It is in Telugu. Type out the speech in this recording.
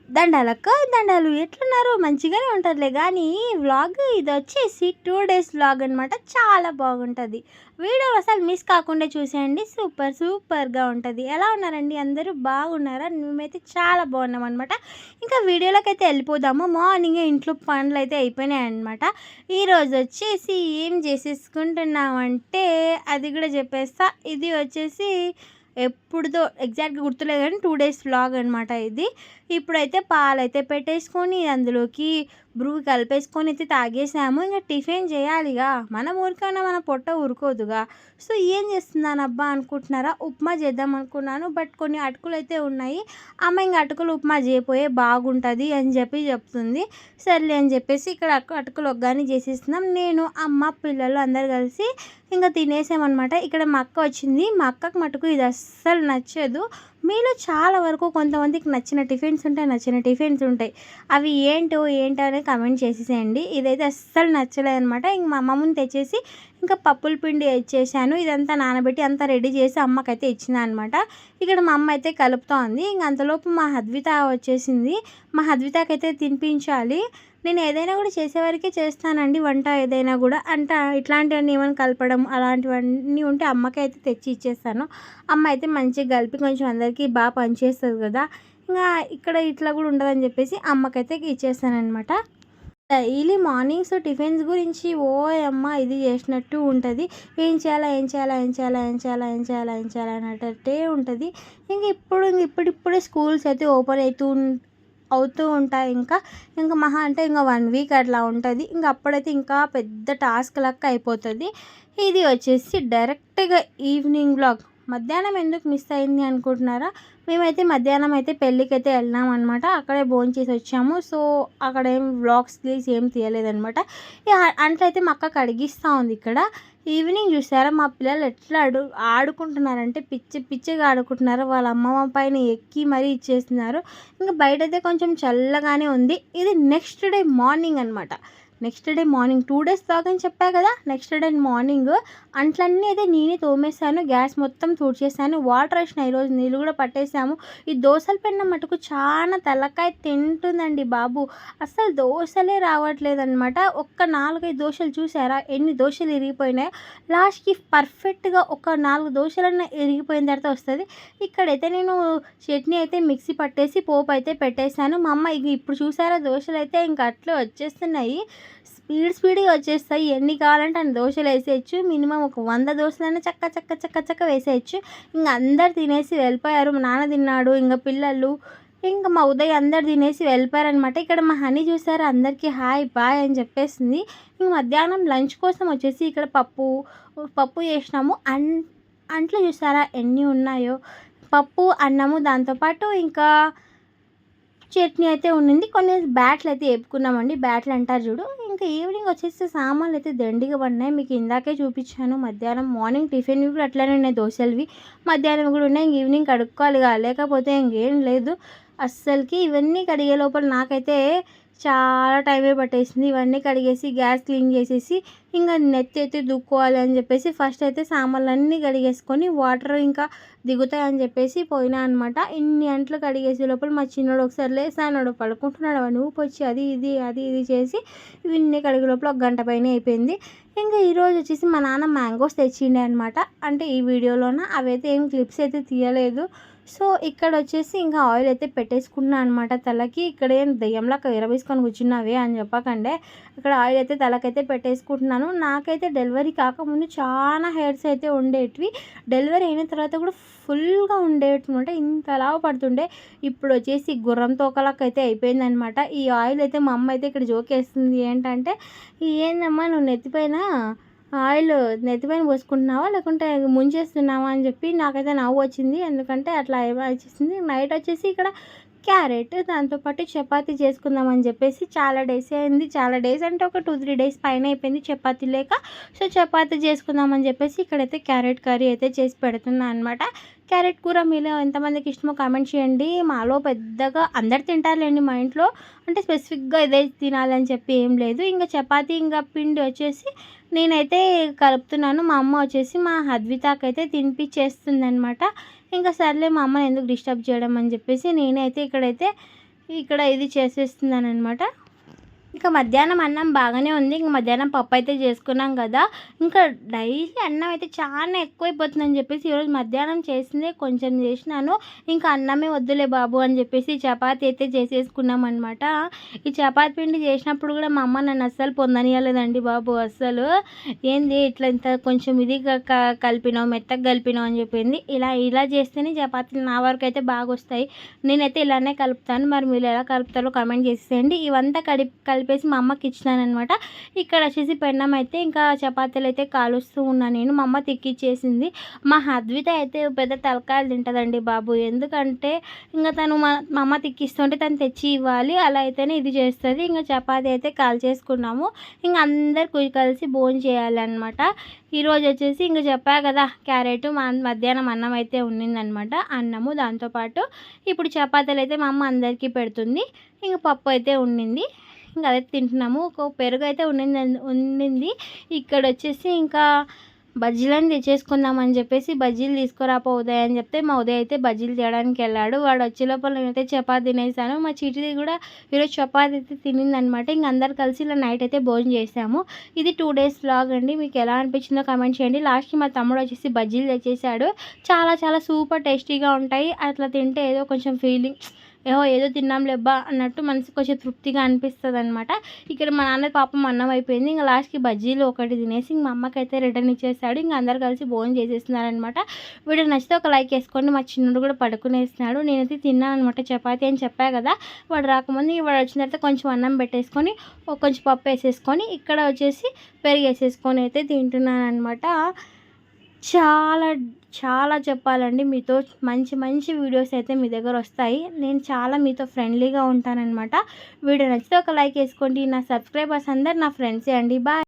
దండాలక్క దండాలు ఎట్లున్నారు? మంచిగానే ఉంటారులే గానీ వ్లాగ్ ఇదొచ్చేసి 2 డేస్ వ్లాగ్ అనమాట. చాలా బాగుంటది. వీడియో అసలు మిస్ కాకుండా చూసేయండి. సూపర్‌గా ఉంటది. ఎలా ఉన్నారండి అందరూ? బాగున్నారా? మేమైతే చాలా బాగున్నామనమాట. ఇంకా వీడియోలోకైతే ఎళ్ళిపోదాము. మార్నింగే ఇంట్లో పనులైతే అయిపోయినాయనమాట. ఈరోజొచ్చేసి ఏం చేసేసుకుంటున్నామంటే అది గూడా జెప్పేస్తా. ఇది వచ్చేసి ఎప్పుడుదో ఎగ్జాక్ట్‌గా గుర్తులేదు గానీ 2 డేస్ వ్లాగ్ అనమాట ఇది. ఇప్పుడైతే పాలైతే పెట్టేసుకొని అందులోకి బ్రూ కలిపేసుకొని అయితే తాగేసాము. ఇంక టిఫిన్ చేయాలిగా. మనం ఊరికన్నా మన పొట్ట ఊరుకోదుగా. సో ఏం చేస్తున్నానబ్బా అనుకుంటున్నారా? ఉప్మా చేద్దాం అనుకున్నాను. బట్ కొన్ని అటుకులైతే ఉన్నాయి. అమ్మ ఇంక అటుకులు ఉప్మా చేయపోయే బాగుంటుంది అని చెప్తుంది. సర్లే అని చెప్పేసి ఇక్కడ అటుకులు ఒగ్గాని చేసేస్తున్నాం. నేను, అమ్మ, పిల్లలు అందరు కలిసి ఇంక తినేసామనమాట. ఇక్కడ మా అక్క వచ్చింది. మా అక్కకి మటుకు ఇది అస్సలు నచ్చదు. మీలో చాలా వరకు కొంతమందికి నచ్చిన టిఫిన్స్ ఉంటాయి. అవి ఏంటో అని కమెంట్ చేసేసేయండి. ఇదైతే అస్సలు నచ్చలేదనమాట. ఇంక మా అమ్మమ్మని తెచ్చేసి ఇంకా పప్పుల పిండి ఇచ్చేసాను. ఇదంతా నానబెట్టి అంతా రెడీ చేసి అమ్మకైతే ఇచ్చింది అనమాట. ఇక్కడ మా అమ్మ అయితే కలుపుతూ ఉంది. ఇంక అంతలోపు మా హద్విత వచ్చేసింది. మా హద్వితకైతే తినిపించాలి. నేను ఏదైనా కూడా చేసేవరకే చేస్తానండి వంట ఏదైనా కూడా. ఇట్లాంటివన్నీ ఏమైనా కలపడం అలాంటివన్నీ ఉంటే అమ్మకైతే తెచ్చి ఇచ్చేస్తాను. అమ్మ అయితే మంచిగా కలిపి కొంచెం అందరికీ బాగా పనిచేస్తుంది కదా. ఇంకా ఇక్కడ ఇట్లా కూడా ఉండదని చెప్పేసి అమ్మకైతే ఇచ్చేస్తానమాట. డైలీ మార్నింగ్స్ టిఫిన్స్ గురించి ఓయమ్మ ఇది చేసినట్టు ఉంటుంది. ఏం చేయాలా అన్నట్టే ఉంటుంది. ఇప్పుడిప్పుడే స్కూల్స్ అయితే ఓపెన్ అవుతూ ఉంటాయి. ఇంకా మహా అంటే ఇంకా 1 వీక్ అట్లా ఉంటుంది. ఇంకా అప్పుడైతే ఇంకా పెద్ద టాస్క్ లెక్క అయిపోతుంది. ఇది వచ్చేసి డైరెక్ట్గా ఈవినింగ్ వ్లాగ్. మధ్యాహ్నం ఎందుకు మిస్ అయింది అనుకుంటున్నారా? మేమైతే మధ్యాహ్నం అయితే పెళ్ళికైతే వెళ్ళినాం అనమాట. అక్కడే భోంచేసి వచ్చాము. సో అక్కడ ఏం వ్లాగ్స్ ఏం తీయలేదనమాట. అంట్లయితే మా అక్క కడిగిస్తూ ఉంది ఇక్కడ. ఈవినింగ్ చూసారా మా పిల్లలు ఎట్లా ఆడుకుంటున్నారంటే పిచ్చిగా ఆడుకుంటున్నారు. వాళ్ళ అమ్మమ్మ పైన ఎక్కి మరీ ఇచ్చేస్తున్నారు. ఇంకా బయట అయితే కొంచెం చల్లగానే ఉంది. ఇది నెక్స్ట్ డే మార్నింగ్ అనమాట. నెక్స్ట్ డే మార్నింగ్ 2 డేస్ తాగని చెప్పా కదా. నెక్స్ట్ డే మార్నింగ్ అంట్లన్నీ అయితే నేనే తోమేశాను. గ్యాస్ మొత్తం తుడిచేసాను. వాటర్ వేసిన ఈరోజు నీళ్ళు కూడా పట్టేసాము. ఈ దోశల పెన్నం మటుకు చాలా తలకాయ తింటుందండి బాబు. అస్సలు దోశలే రావట్లేదన్నమాట. ఒక్క 4-5 దోశలు చూసారా ఎన్ని దోశలు ఇరిగిపోయినాయో. లాస్ట్కి పర్ఫెక్ట్గా ఒక 4 దోశలన్నా ఇరిగిపోయిన తర్వాత వస్తుంది. ఇక్కడైతే నేను చట్నీ అయితే మిక్సీ పట్టేసి పోపు అయితే పెట్టేశాను. మా అమ్మ ఇప్పుడు చూసారా దోశలు అయితే ఇంకా అట్లే వచ్చేస్తున్నాయి. స్పీడ్గా వచ్చేస్తాయి. ఎన్ని కావాలంటే అన్ని దోశలు వేసేయచ్చు. మినిమం ఒక 100 దోశలైనా చక్క వేసేయచ్చు. ఇంక అందరు తినేసి వెళ్ళిపోయారు. మా నాన్న తిన్నాడు, ఇంకా పిల్లలు, ఇంకా మా ఉదయ్ అందరు తినేసి వెళ్ళిపోయారనమాట. ఇక్కడ మా హనీ చూసారు అందరికీ హాయ్ బాయ్ అని చెప్పేసింది. ఇంక మధ్యాహ్నం లంచ్ కోసం వచ్చేసి ఇక్కడ పప్పు చేసినాము. అంట్లు చూసారా ఎన్ని ఉన్నాయో. పప్పు, అన్నము, దాంతోపాటు ఇంకా చట్నీ అయితే ఉండింది. కొన్ని బ్యాట్లు అయితే వేపుకున్నామండి. బ్యాట్లు అంటారు చూడు. ఇంకా ఈవినింగ్ వచ్చేసి సామాన్లు అయితే దండిగా పడినాయి. మీకు ఇందాకే చూపించాను. మధ్యాహ్నం మార్నింగ్ టిఫిన్వి కూడా అట్లనే ఉన్నాయి. దోశలవి మధ్యాహ్నం కూడా ఉన్నాయి. ఈవినింగ్ కడుక్కోవాలిగా, లేకపోతే ఇంకేం లేదు అస్సలకి. ఇవన్నీ కడిగే లోపల నాకైతే చాలా టైమే పట్టేసింది. ఇవన్నీ కడిగేసి గ్యాస్ క్లీన్ చేసేసి ఇంకా నెత్తి అయితే దుక్కోవాలి అని చెప్పేసి ఫస్ట్ అయితే సామాన్లన్నీ కడిగేసుకొని వాటర్ ఇంకా దిగుతాయని చెప్పేసి పోయినా అనమాట. ఇన్ని గంటలు కడిగేసే లోపల మా చిన్నోడు ఒకసారి లేసాడు, పడుకుంటున్నాడు. వాడిని ఊపొచ్చి అది ఇది చేసి ఇవన్నీ కడిగే లోపల 1 గంట పైన అయిపోయింది. ఇంకా ఈరోజు వచ్చేసి మా నాన్న మ్యాంగోస్ తెచ్చిండే అనమాట. అంటే ఈ వీడియోలోన అవైతే ఏం క్లిప్స్ అయితే తీయలేదు. సో ఇక్కడ వచ్చేసి ఇంకా ఆయిల్ అయితే పెట్టేసుకున్నాను అనమాట తలకి. ఇక్కడ ఏం దెయ్యంలాగా విరబీసుకొని కూర్చున్నావే అని చెప్పకండే. ఇక్కడ ఆయిల్ అయితే తలకైతే పెట్టేసుకుంటున్నాను. నాకైతే డెలివరీ కాకముందు చాలా హెయిర్స్ అయితే ఉండేటివి. డెలివరీ అయిన తర్వాత కూడా ఫుల్గా ఉండేటమాట. ఇంతలా పడుతుండే. ఇప్పుడు వచ్చేసి గుర్రం తోకలాగా అయితే అయిపోయిందనమాట. ఈ ఆయిల్ అయితే మా అమ్మ అయితే ఇక్కడ జోకేస్తుంది. ఏంటంటే ఏందమ్మా నువ్వు ఆయిల్ నెత్తిపైన పోసుకుంటున్నావా లేకుంటే ముంచేస్తున్నావా అని చెప్పి నాకైతే నవ్వు వచ్చింది. ఎందుకంటే అట్లా వచ్చేసింది. నైట్ వచ్చేసి ఇక్కడ క్యారెట్ దాంతోపాటు చపాతీ చేసుకుందామని చెప్పేసి చాలా డేస్ అయింది. చాలా డేస్ అంటే ఒక 2-3 డేస్ పైన అయిపోయింది చపాతీ లేక. సో చపాతీ చేసుకుందామని చెప్పేసి ఇక్కడైతే క్యారెట్ కర్రీ అయితే చేసి పెడుతున్నా అనమాట. క్యారెట్ కూర మీలో ఎంతమందికి ఇష్టమో కామెంట్ చేయండి. మాలో పెద్దగా అందరు తింటారులేండి మా ఇంట్లో. అంటే స్పెసిఫిక్గా ఇదే తినాలని చెప్పి ఏం లేదు. ఇంకా చపాతీ ఇంకా పిండి వచ్చేసి నేనైతే కలుపుతున్నాను. మా అమ్మ వచ్చేసి మా హద్వితాకైతే తినిపించేస్తుంది అనమాట. ఇంకా సర్లే మా అమ్మని ఎందుకు డిస్టర్బ్ చేయడం అని చెప్పేసి నేనైతే ఇక్కడైతే ఇక్కడ ఇది చేసేస్తున్నాననమాట. ఇంకా మధ్యాహ్నం అన్నం బాగానే ఉంది. ఇంక మధ్యాహ్నం పప్పు అయితే చేసుకున్నాం కదా! ఇంకా డైలీ అన్నం అయితే చాలా ఎక్కువైపోతుందని చెప్పేసి ఈరోజు మధ్యాహ్నం చేసిందే కొంచెం చేసినాను. ఇంకా అన్నమే వద్దులే బాబు అని చెప్పేసి చపాతీ అయితే చేసేసుకున్నామనమాట. ఈ చపాతీ పిండి చేసినప్పుడు కూడా మా అమ్మ నన్ను అస్సలు పొందనీయలేదండి బాబు అస్సలు. ఏంది ఇట్లా ఇంత కొంచెం ఇది కలిపినావు, మెత్తగా కలిపినావు అని చెప్పింది. ఇలా చేస్తేనే చపాతీలు నా వరకు అయితే బాగొస్తాయి. నేనైతే ఇలానే కలుపుతాను. మరి మీరు ఎలా కలుపుతారో కామెంట్ చేసేయండి. ఇవంతా కలిపేసి మా అమ్మకి ఇచ్చినాననమాట. ఇక్కడ వచ్చేసి పెన్నం అయితే ఇంకా చపాతీలు అయితే కాలుస్తూ ఉన్నా నేను. మా అమ్మ తిక్కిచ్చేసింది. మా అద్విత అయితే పెద్ద తలకాయలు తింటుందండి బాబు. ఎందుకంటే ఇంకా తను మా అమ్మ తిక్కిస్తుంటే తను తెచ్చి ఇవ్వాలి. అలా అయితేనే ఇది చేస్తుంది. ఇంకా చపాతీ అయితే కాల్చేసుకున్నాము. ఇంక అందరు కలిసి భోజనం చేయాలన్నమాట. ఈరోజు వచ్చేసి ఇంక చెప్పా కదా క్యారెట్ మధ్యాహ్నం అన్నం అయితే ఉన్నిందనమాట. అన్నము దాంతోపాటు ఇప్పుడు చపాతీలు అయితే మా అమ్మ అందరికీ పెడుతుంది. ఇంక పప్పు అయితే ఉండింది. ఇంకా అదే తింటున్నాము. ఒక పెరుగు అయితే ఉండింది. ఇక్కడ వచ్చేసి ఇంకా బజ్జీలని తెచ్చేసుకుందామని చెప్పేసి బజ్జీలు తీసుకురాపో ఉదయ్ అని చెప్తే మా ఉదయ్ అయితే బజ్జీలు చేయడానికి వెళ్ళాడు. వాడు వచ్చే లోపల నేనైతే చపాతీ తినేసాను. మా చీటిది కూడా ఈరోజు చపాతీ అయితే తినిందనమాట. ఇంక అందరు కలిసి ఇలా నైట్ అయితే భోజనం చేసాము. ఇది 2 days వ్లాగ్ అండి. మీకు ఎలా అనిపించిందో కామెంట్ చేయండి. లాస్ట్కి మా తమ్ముడు వచ్చేసి బజ్జీలు తెచ్చేసాడు. చాలా చాలా సూపర్ టేస్టీగా ఉంటాయి. అట్లా తింటే ఏదో కొంచెం ఫీలింగ్ ఏదో తిన్నాం లేబ్బా అన్నట్టు మనసు కొంచెం తృప్తిగా అనిపిస్తుంది అనమాట. ఇక్కడ మా నాన్న పాపం అన్నం అయిపోయింది. ఇంకా లాస్ట్కి బజ్జీలు ఒకటి తినేసి ఇంక మా అమ్మకైతే రిటర్న్ ఇచ్చేసాడు. ఇంకా అందరు కలిసి భోజనం చేసేస్తున్నారనమాట. వీడియో నచ్చితే ఒక లైక్ వేసుకోండి. మా చిన్నడు కూడా పడుకునేస్తున్నాడు. నేనైతే తిన్నాను అనమాట చపాతీ అని చెప్పా కదా. వాడు రాకముందు వాడు వచ్చిన తర్వాత కొంచెం అన్నం పెట్టేసుకొని కొంచెం పప్పు వేసేసుకొని ఇక్కడ వచ్చేసి పెరుగు వేసేసుకొని అయితే తింటున్నాను అనమాట. చాలా చాలా చెప్పాలండి. మీతో మంచి వీడియోస్ అయితే మీ దగ్గర వస్తాయి. నేను చాలా మీతో ఫ్రెండ్లీగా ఉంటానన్నమాట. వీడియో నచ్చితే ఒక లైక్ వేసుకోండి. నా సబ్స్క్రైబర్స్ అందరు నా ఫ్రెండ్సే అండి. బాయ్.